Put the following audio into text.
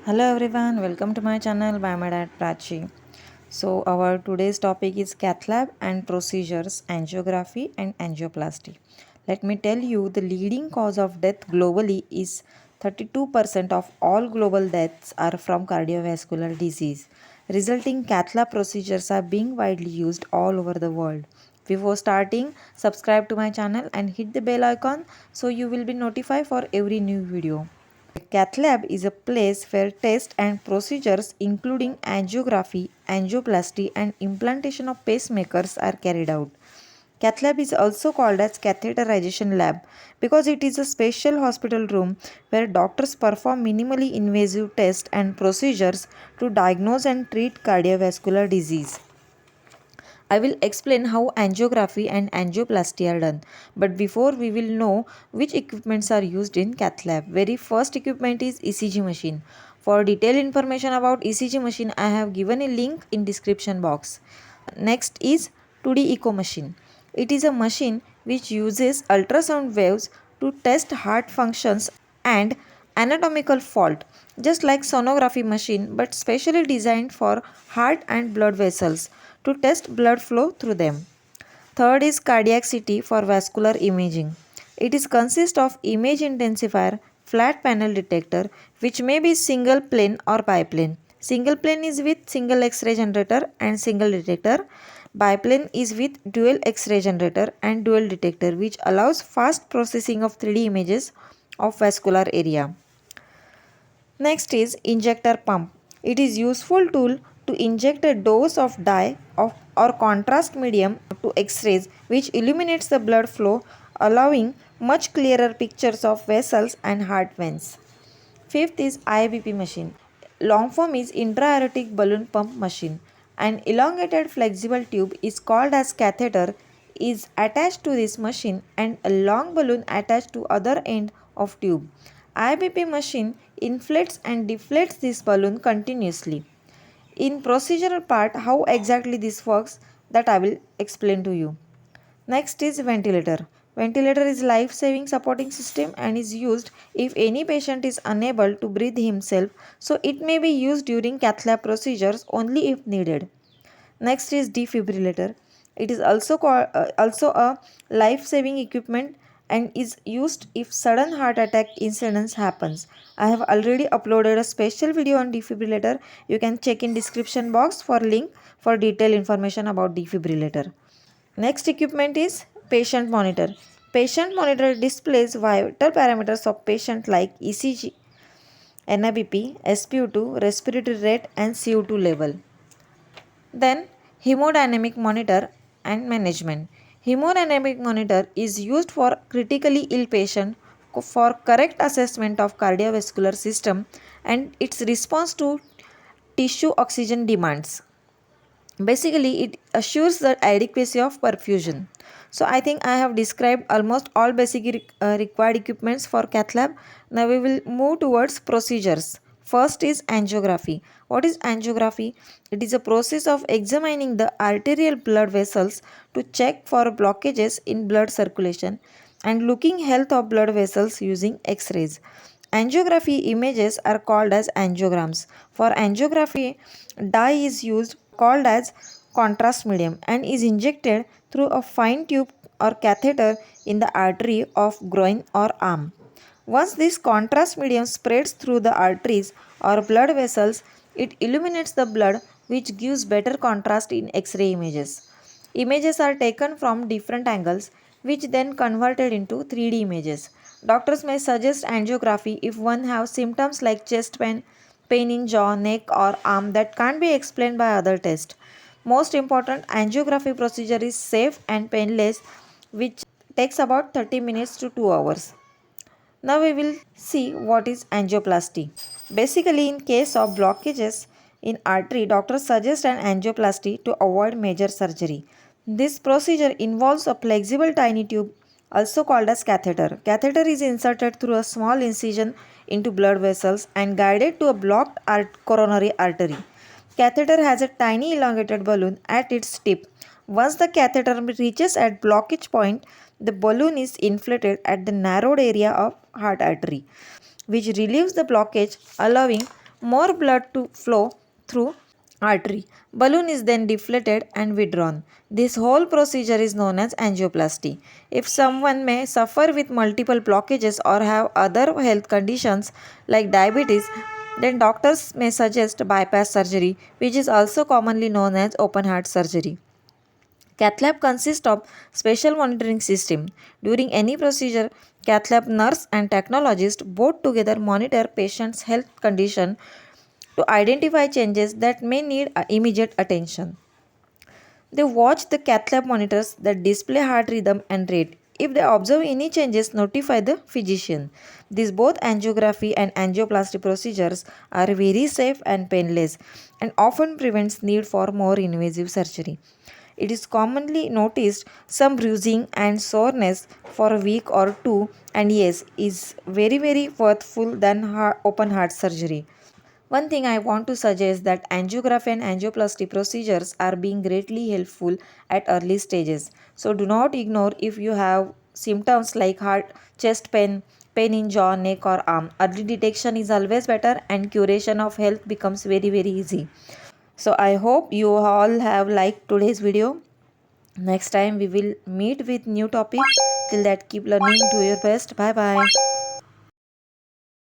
Hello everyone, welcome to my channel by my dad Prachi. So our today's topic is Cathlab and procedures, angiography and angioplasty. Let me tell you, the leading cause of death globally is 32% of all global deaths are from cardiovascular disease. Resulting Cathlab procedures are being widely used all over the world. Before starting, subscribe to my channel and hit the bell icon so you will be notified for every new video. Cathlab is a place where tests and procedures including angiography, angioplasty and implantation of pacemakers are carried out. Cathlab is also called as catheterization lab because it is a special hospital room where doctors perform minimally invasive tests and procedures to diagnose and treat cardiovascular disease. I will explain how angiography and angioplasty are done. But before we will know which equipments are used in cath lab. Very first equipment is ECG machine. For detailed information about ECG machine, I have given a link in description box. Next is 2D echo machine. It is a machine which uses ultrasound waves to test heart functions and anatomical fault, just like sonography machine but specially designed for heart and blood vessels to test blood flow through them. Third is cardiac CT for vascular imaging. It is consist of image intensifier, flat panel detector which may be single plane or biplane. Single plane is with single X-ray generator and single detector. Biplane is with dual X-ray generator and dual detector which allows fast processing of 3D images of vascular area. Next is injector pump. It is useful tool to inject a dose of dye or contrast medium to X-rays which illuminates the blood flow, allowing much clearer pictures of vessels and heart veins. Fifth is IBP machine. Long form is intra-aortic balloon pump machine. An elongated flexible tube is called as catheter is attached to this machine and a long balloon attached to other end of tube. IBP machine inflates and deflates this balloon continuously. In procedural part, how exactly this works, that I will explain to you. Next is ventilator. Ventilator is life-saving supporting system and is used if any patient is unable to breathe himself, so it may be used during cath lab procedures only if needed. Next is defibrillator. It is also a life-saving equipment and is used if sudden heart attack incidents happens. I have already uploaded a special video on defibrillator. You can check in description box for link for detailed information about defibrillator. Next equipment is patient monitor. Patient monitor displays vital parameters of patient like ECG, NIBP, SpO2, respiratory rate and CO2 level. Then hemodynamic monitor and management. Hemodynamic monitor is used for critically ill patient for correct assessment of cardiovascular system and its response to tissue oxygen demands. Basically, it assures the adequacy of perfusion. So I think I have described almost all basic required equipments for cath lab. Now we will move towards procedures. First is angiography. What is angiography? It is a process of examining the arterial blood vessels to check for blockages in blood circulation and looking health of blood vessels using X-rays. Angiography images are called as angiograms. For angiography, dye is used called as contrast medium and is injected through a fine tube or catheter in the artery of groin or arm. Once this contrast medium spreads through the arteries or blood vessels, it illuminates the blood which gives better contrast in X-ray images. Images are taken from different angles which then converted into 3D images. Doctors may suggest angiography if one has symptoms like chest pain, pain in jaw, neck or arm that can't be explained by other tests. Most important, angiography procedure is safe and painless which takes about 30 minutes to 2 hours. Now we will see what is angioplasty. Basically, in case of blockages in artery, doctors suggest an angioplasty to avoid major surgery. This procedure involves a flexible tiny tube also called as catheter. Catheter is inserted through a small incision into blood vessels and guided to a blocked coronary artery. Catheter has a tiny elongated balloon at its tip. Once the catheter reaches at blockage point, the balloon is inflated at the narrowed area of heart artery, which relieves the blockage, allowing more blood to flow through artery. Balloon is then deflated and withdrawn. This whole procedure is known as angioplasty. If someone may suffer with multiple blockages or have other health conditions like diabetes, then doctors may suggest bypass surgery, which is also commonly known as open heart surgery. Cathlab consists of special monitoring system. During any procedure, Cathlab nurse and technologist both together monitor patient's health condition to identify changes that may need immediate attention. They watch the Cathlab monitors that display heart rhythm and rate. If they observe any changes, notify the physician. These both angiography and angioplasty procedures are very safe and painless and often prevents need for more invasive surgery. It is commonly noticed some bruising and soreness for a week or two, and yes, is very worthful than open heart surgery. One thing I want to suggest that angiography and angioplasty procedures are being greatly helpful at early stages. So do not ignore if you have symptoms like heart, chest pain, pain in jaw, neck or arm. Early detection is always better and curation of health becomes very easy. So I hope you all have liked today's video. Next time we will meet with new topic. Till that keep learning, do your best. Bye bye.